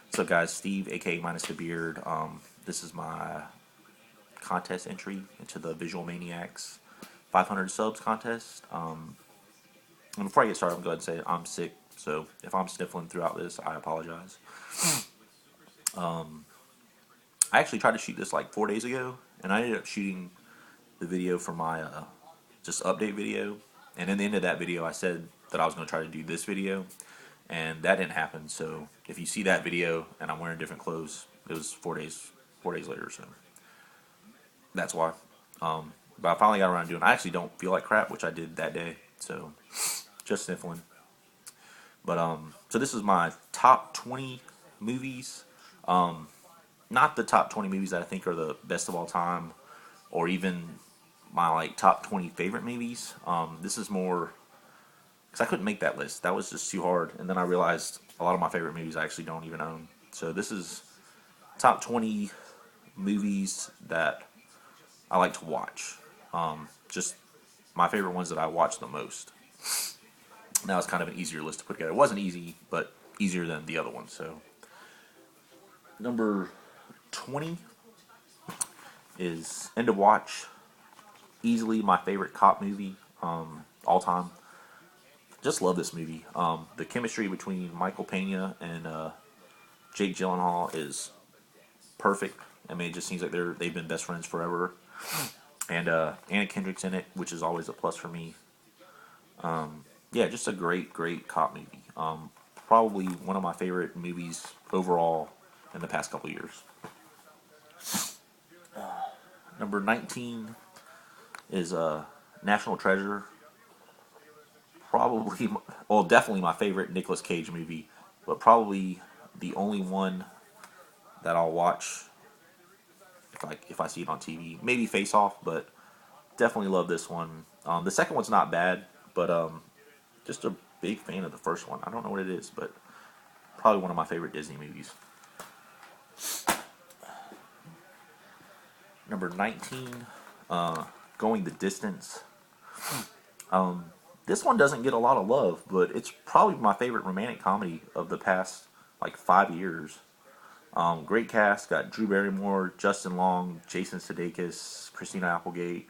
What's up, guys? Steve, aka Minus the Beard. This is my contest entry into the Visual Maniacs 500 subs contest. And before I get started, I'm going to say I'm sick, so if I'm sniffling throughout this, I apologize. I actually tried to shoot this like 4 days ago, and I ended up shooting the video for my just update video. And in the end of that video, I said that I was going to try to do this video, and that didn't happen. So if you see that video and I'm wearing different clothes, it was 4 days later. So that's why. But I finally got around to doing. I actually don't feel like crap, which I did that day. So just sniffling. But so this is my top 20 movies. Not the top 20 movies that I think are the best of all time, or even my like top 20 favorite movies. This is more because I couldn't make that list. That was just too hard. And then I realized a lot of my favorite movies I actually don't even own. So this is top 20 movies that I like to watch. Just my favorite ones that I watch the most. Now it's kind of an easier list to put together. It wasn't easy, but easier than the other one. So number 20 is End of Watch. Easily my favorite cop movie all time. Just love this movie. The chemistry between Michael Pena and Jake Gyllenhaal is perfect. I mean, it just seems like they've been best friends forever. And Anna Kendrick's in it, which is always a plus for me. Yeah, just a great cop movie. Probably one of my favorite movies overall in the past couple years. Number 19 is National Treasure. Probably, well, definitely my favorite Nicolas Cage movie, but probably the only one that I'll watch if I see it on TV. Maybe Face Off, but definitely love this one. The second one's not bad, but just a big fan of the first one. I don't know what it is, but probably one of my favorite Disney movies. Number 19, Going the Distance. This one doesn't get a lot of love, but it's probably my favorite romantic comedy of the past like 5 years. Great cast, got Drew Barrymore, Justin Long, Jason Sudeikis, Christina Applegate,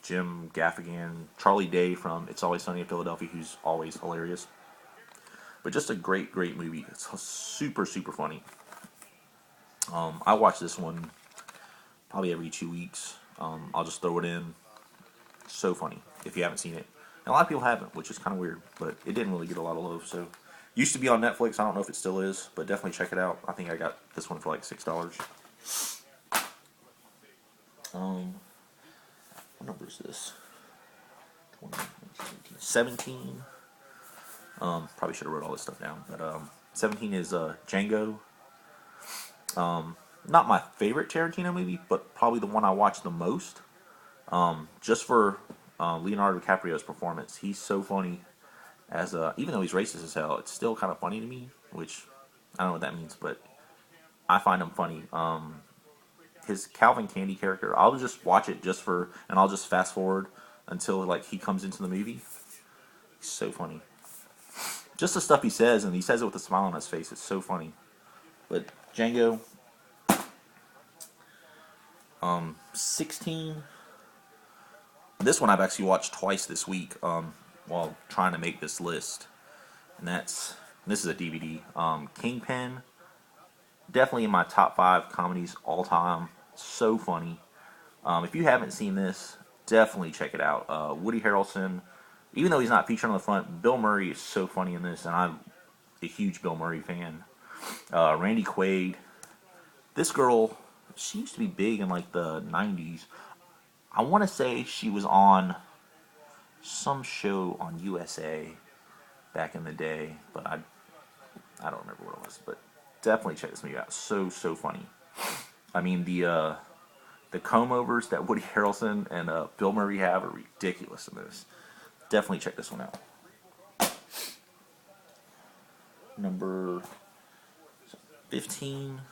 Jim Gaffigan, Charlie Day from It's Always Sunny in Philadelphia, who's always hilarious. But just a great movie. It's super funny. I watch this one probably every 2 weeks. I'll just throw it in. So funny if you haven't seen it. And a lot of people haven't, which is kind of weird, but it didn't really get a lot of love. So used to be on Netflix. I don't know if it still is, but definitely check it out. I think I got this one for like $6. What number is this? 20, 17. Probably should have wrote all this stuff down, but 17 is Django. Not my favorite Tarantino movie, but probably the one I watch the most. Just for Leonardo DiCaprio's performance. He's so funny. As even though he's racist as hell, it's still kind of funny to me. Which I don't know what that means, but I find him funny. His Calvin Candy character, I'll just watch it and I'll just fast forward until like he comes into the movie. He's so funny. Just the stuff he says, and he says it with a smile on his face. It's so funny. But Django, 16. This one I've actually watched twice this week while trying to make this list, and this is a DVD. Kingpin, definitely in my top 5 comedies all time. So funny. If you haven't seen this, definitely check it out. Woody Harrelson, even though he's not featured on the front, Bill Murray is so funny in this, and I'm a huge Bill Murray fan. Randy Quaid. This girl, she used to be big in like the 90s. I want to say she was on some show on USA back in the day, but I don't remember what it was. But definitely check this movie out. So funny. I mean the comb overs that Woody Harrelson and Bill Murray have are ridiculous in this. Definitely check this one out. Number 15,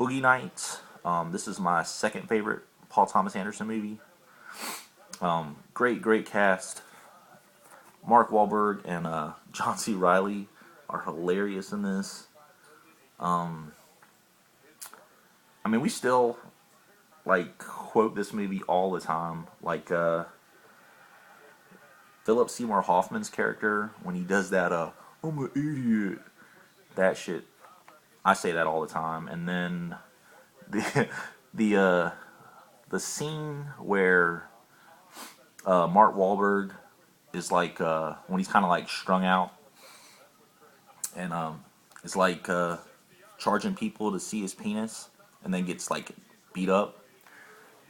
Boogie Nights. This is my second favorite Paul Thomas Anderson movie. Great cast. Mark Wahlberg and John C. Riley are hilarious in this. Um, I mean, we still like quote this movie all the time. Like Philip Seymour Hoffman's character when he does that, "I'm an idiot." That shit, I say that all the time. And then the the uh, the scene where Mark Wahlberg is like when he's kind of like strung out and is like charging people to see his penis and then gets like beat up.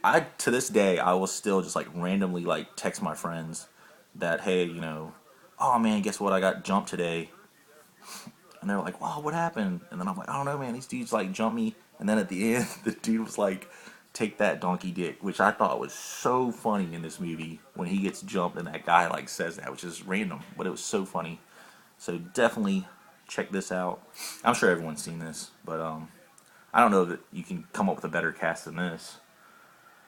I to this day I will still just like randomly like text my friends that, hey, oh man, guess what, I got jumped today. And they're like, wow, what happened? And then I'm like, I don't know, man, these dudes like jumped me. And then at the end the dude was like, take that donkey dick, which I thought was so funny in this movie when he gets jumped and that guy like says that, which is random, but it was so funny. So definitely check this out. I'm sure everyone's seen this, but I don't know that you can come up with a better cast than this.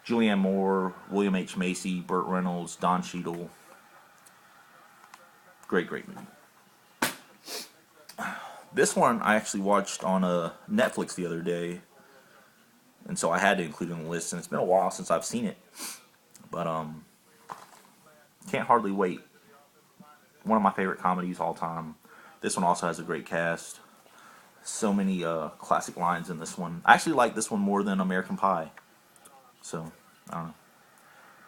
Julianne Moore, William H. Macy, Burt Reynolds, Don Cheadle. Great, great movie. This one I actually watched on Netflix the other day, and so I had to include it in the list. And it's been a while since I've seen it, but can't hardly wait. One of my favorite comedies all time. This one also has a great cast. So many classic lines in this one. I actually like this one more than American Pie. So I don't know.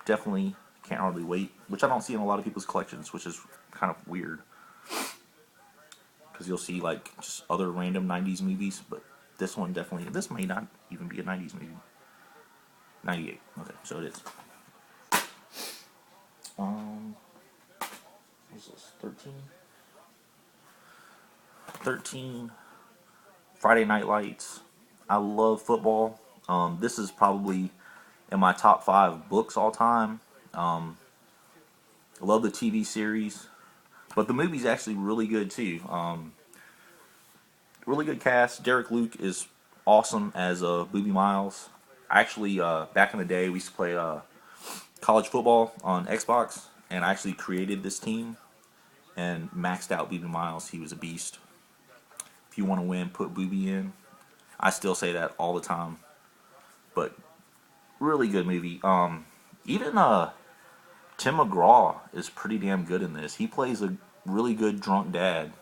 Definitely can't hardly wait, which I don't see in a lot of people's collections, which is kind of weird. Because you'll see like just other random 90s movies, but this one definitely, this may not even be a 90s movie. 98. Okay, so it is. What's this? 13? 13. Friday Night Lights. I love football. This is probably in my top 5 books all time. I love the TV series, but the movie's actually really good too. Really good cast. Derek Luke is awesome as Booby Miles. Actually, back in the day, we used to play college football on Xbox, and I actually created this team and maxed out Booby Miles. He was a beast. If you want to win, put Booby in. I still say that all the time, but really good movie. Even Tim McGraw is pretty damn good in this. He plays a really good drunk dad,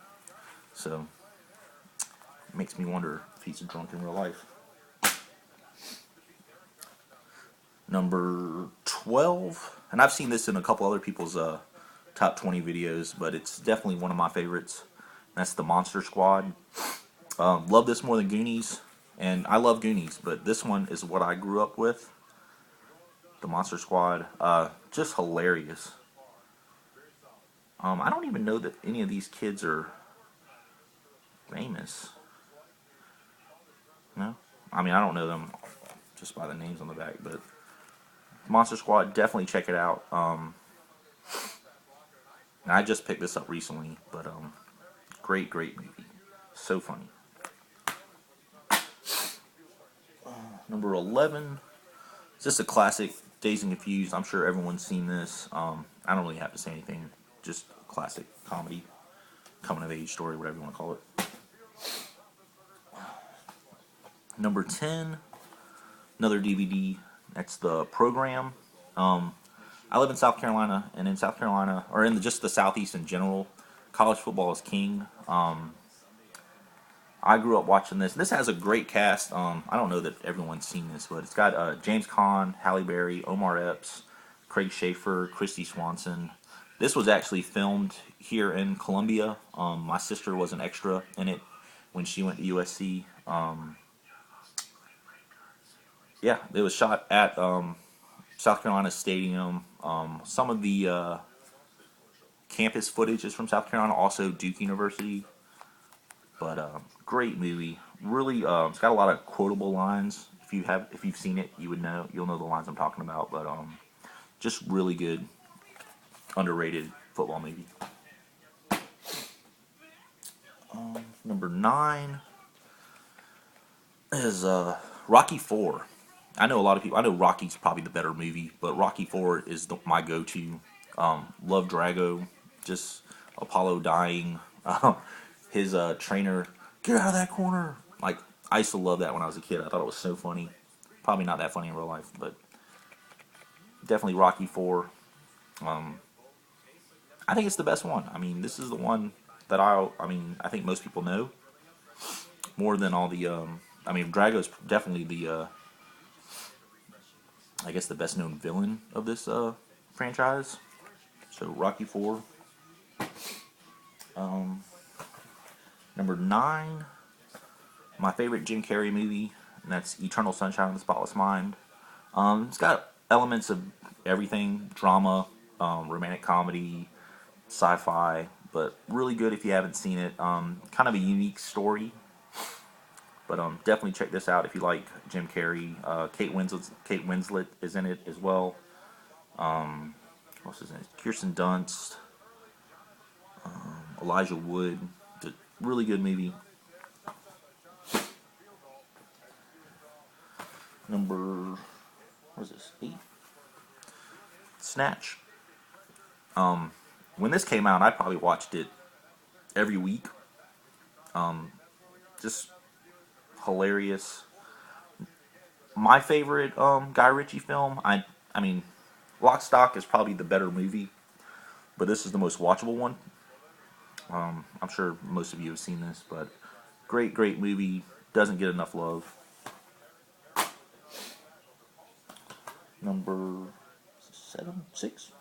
so it makes me wonder if he's a drunk in real life. Number 12, and I've seen this in a couple other people's top 20 videos, but it's definitely one of my favorites. That's The Monster Squad. Love this more than Goonies, and I love Goonies, but this one is what I grew up with. The Monster Squad, just hilarious. I don't even know that any of these kids are famous. No? I mean, I don't know them just by the names on the back, but Monster Squad, definitely check it out. I just picked this up recently, but great, great movie. So funny. Number 11, it's just a classic, Dazed and Confused. I'm sure everyone's seen this. I don't really have to say anything. Just classic comedy, coming of age story, whatever you want to call it. Number 10, another DVD. That's The Program. I live in South Carolina, and in South Carolina, or in just the Southeast in general, college football is king. I grew up watching this. This has a great cast. I don't know that everyone's seen this, but it's got James Caan, Halle Berry, Omar Epps, Craig Schaefer, Christy Swanson. This was actually filmed here in Columbia. My sister was an extra in it when she went to USC. Yeah, it was shot at South Carolina Stadium. Some of the campus footage is from South Carolina, also Duke University. But great movie. Really, it's got a lot of quotable lines. If you've seen it, you'll know the lines I'm talking about. But just really good, underrated football movie. Number 9 is Rocky 4. I know a lot of people. I know Rocky's probably the better movie, but Rocky 4 is my go-to. Love Drago. Just Apollo dying. His trainer, get out of that corner. Like, I used to love that when I was a kid. I thought it was so funny. Probably not that funny in real life, but definitely Rocky 4. Um, I think it's the best one. I mean, this is the one that I think most people know more than all the. I mean, Drago's definitely the, I guess, the best known villain of this franchise. So Rocky 4. Um, Number 9, my favorite Jim Carrey movie, and that's Eternal Sunshine of the Spotless Mind. It's got elements of everything: drama, romantic comedy, sci-fi, but really good if you haven't seen it. Kind of a unique story, but definitely check this out if you like Jim Carrey. Kate Winslet is in it as well. What's his name? Kirsten Dunst, Elijah Wood. It's a really good movie. Number, what is this? 8. Snatch. When this came out, I probably watched it every week. Just hilarious. My favorite Guy Ritchie film. I mean, Lock, Stock is probably the better movie, but this is the most watchable one. I'm sure most of you have seen this, but great movie. Doesn't get enough love. Number 7, 6,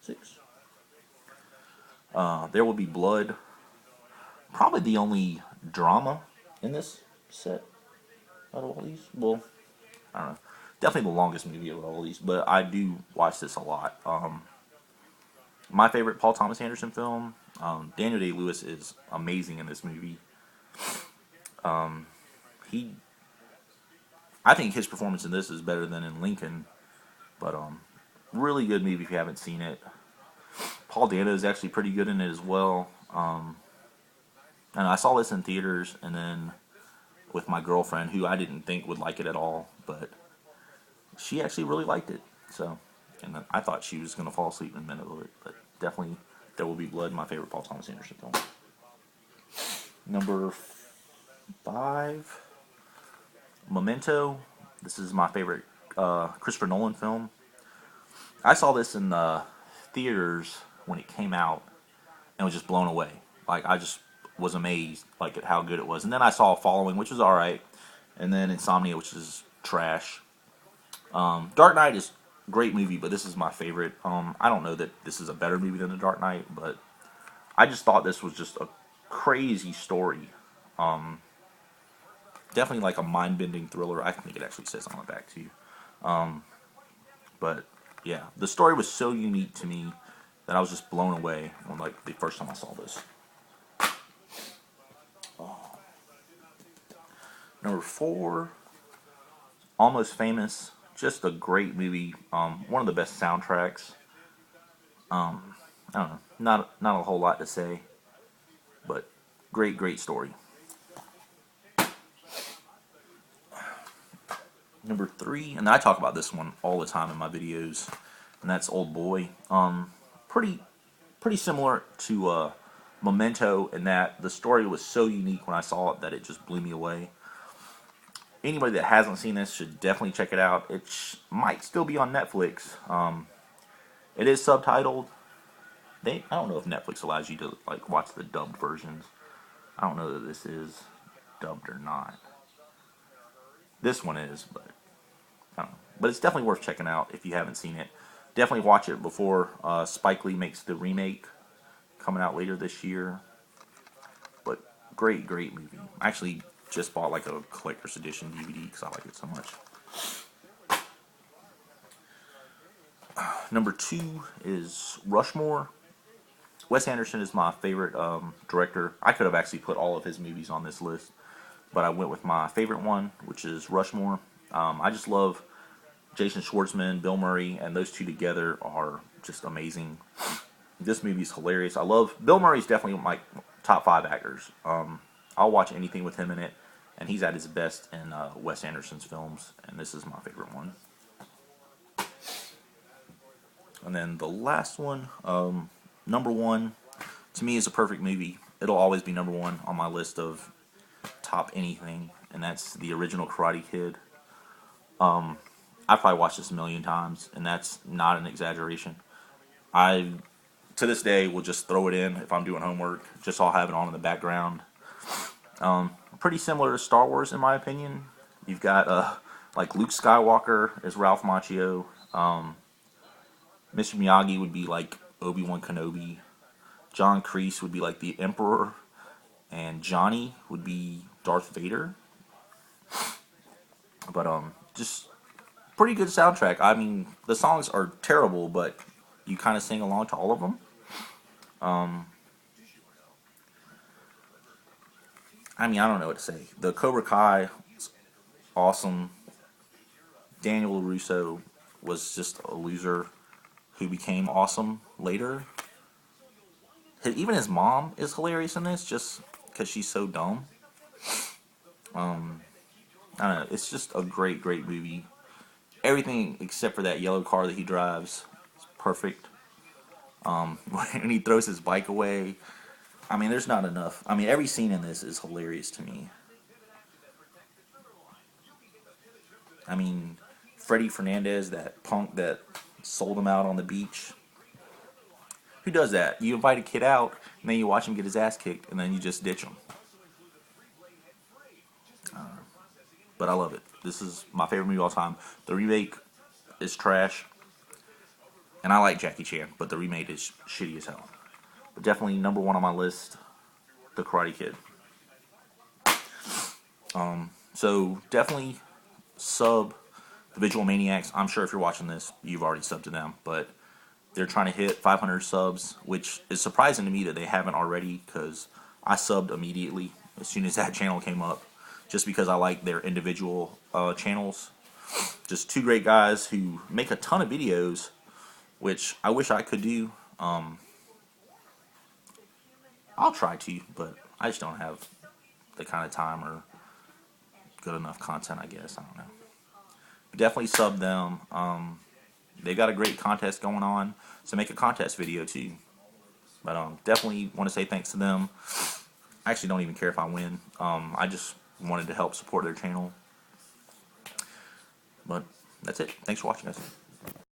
6. There Will Be Blood. Probably the only drama in this set out of all these. Well, I don't know. Definitely the longest movie of all these, but I do watch this a lot. My favorite Paul Thomas Anderson film. Daniel Day-Lewis is amazing in this movie. He, I think his performance in this is better than in Lincoln, but really good movie if you haven't seen it. Paul Dano is actually pretty good in it as well. And I saw this in theaters, and then with my girlfriend, who I didn't think would like it at all, but she actually really liked it. So, and I thought she was going to fall asleep in a minute of it, but definitely There Will Be Blood, my favorite Paul Thomas Anderson film. Number 5, Memento. This is my favorite Christopher Nolan film. I saw this in the theaters when it came out and was just blown away. Like, I just was amazed like at how good it was. And then I saw Following, which was alright, and then Insomnia, which is trash. Dark Knight is a great movie, but this is my favorite. I don't know that this is a better movie than The Dark Knight, but I just thought this was just a crazy story. Definitely like a mind-bending thriller. I think it actually says on the back too. But yeah, the story was so unique to me that I was just blown away when, like, the first time I saw this. Number 4, Almost Famous. Just a great movie. One of the best soundtracks. I don't know, not a whole lot to say, but great story. Number 3, and I talk about this one all the time in my videos, and that's Old Boy. Pretty similar to Memento in that the story was so unique when I saw it that it just blew me away. Anybody that hasn't seen this should definitely check it out. It might still be on Netflix. It is subtitled. I don't know if Netflix allows you to like watch the dubbed versions. I don't know that this is dubbed or not. This one is, but I don't know. But it's definitely worth checking out if you haven't seen it. Definitely watch it before Spike Lee makes the remake coming out later this year. But great movie. I actually just bought like a collector's edition DVD because I like it so much. Number 2 is Rushmore. Wes Anderson is my favorite director. I could have actually put all of his movies on this list, but I went with my favorite one, which is Rushmore. I just love Jason Schwartzman, Bill Murray, and those two together are just amazing. This movie is hilarious. I love Bill Murray's definitely my top 5 actors. I'll watch anything with him in it, and he's at his best in Wes Anderson's films, and this is my favorite one. And then the last one, number one to me is a perfect movie. It'll always be number one on my list of top anything, and that's the original Karate Kid. I've probably watched this a million times, and that's not an exaggeration. I, to this day, will just throw it in if I'm doing homework, just so I'll have it on in the background. Pretty similar to Star Wars, in my opinion. You've got like Luke Skywalker as Ralph Macchio. Mr. Miyagi would be like Obi-Wan Kenobi. John Kreese would be like the Emperor, and Johnny would be Darth Vader. But just pretty good soundtrack. I mean, the songs are terrible, but you kind of sing along to all of them. I mean, I don't know what to say. The Cobra Kai is awesome. Daniel LaRusso was just a loser who became awesome later. Even his mom is hilarious in this, just because she's so dumb. I don't know. It's just a great, great movie. Everything except for that yellow car that he drives is perfect. When he throws his bike away, I mean, there's not enough. I mean, every scene in this is hilarious to me. I mean, Freddie Fernandez, that punk that sold him out on the beach. Who does that? You invite a kid out, and then you watch him get his ass kicked, and then you just ditch him. But I love it. This is my favorite movie of all time. The remake is trash, and I like Jackie Chan, but the remake is shitty as hell. But definitely number one on my list, The Karate Kid. So definitely sub the Visual Maniacs. I'm sure if you're watching this, you've already subbed to them, but they're trying to hit 500 subs, which is surprising to me that they haven't already, because I subbed immediately as soon as that channel came up, just because I like their individual channels. Just two great guys who make a ton of videos, which I wish I could do. I'll try to, but I just don't have the kind of time or good enough content, I guess. I don't know. But definitely sub them. They've got a great contest going on, so make a contest video too. But definitely want to say thanks to them. I actually don't even care if I win. I just wanted to help support their channel. But that's it. Thanks for watching, guys.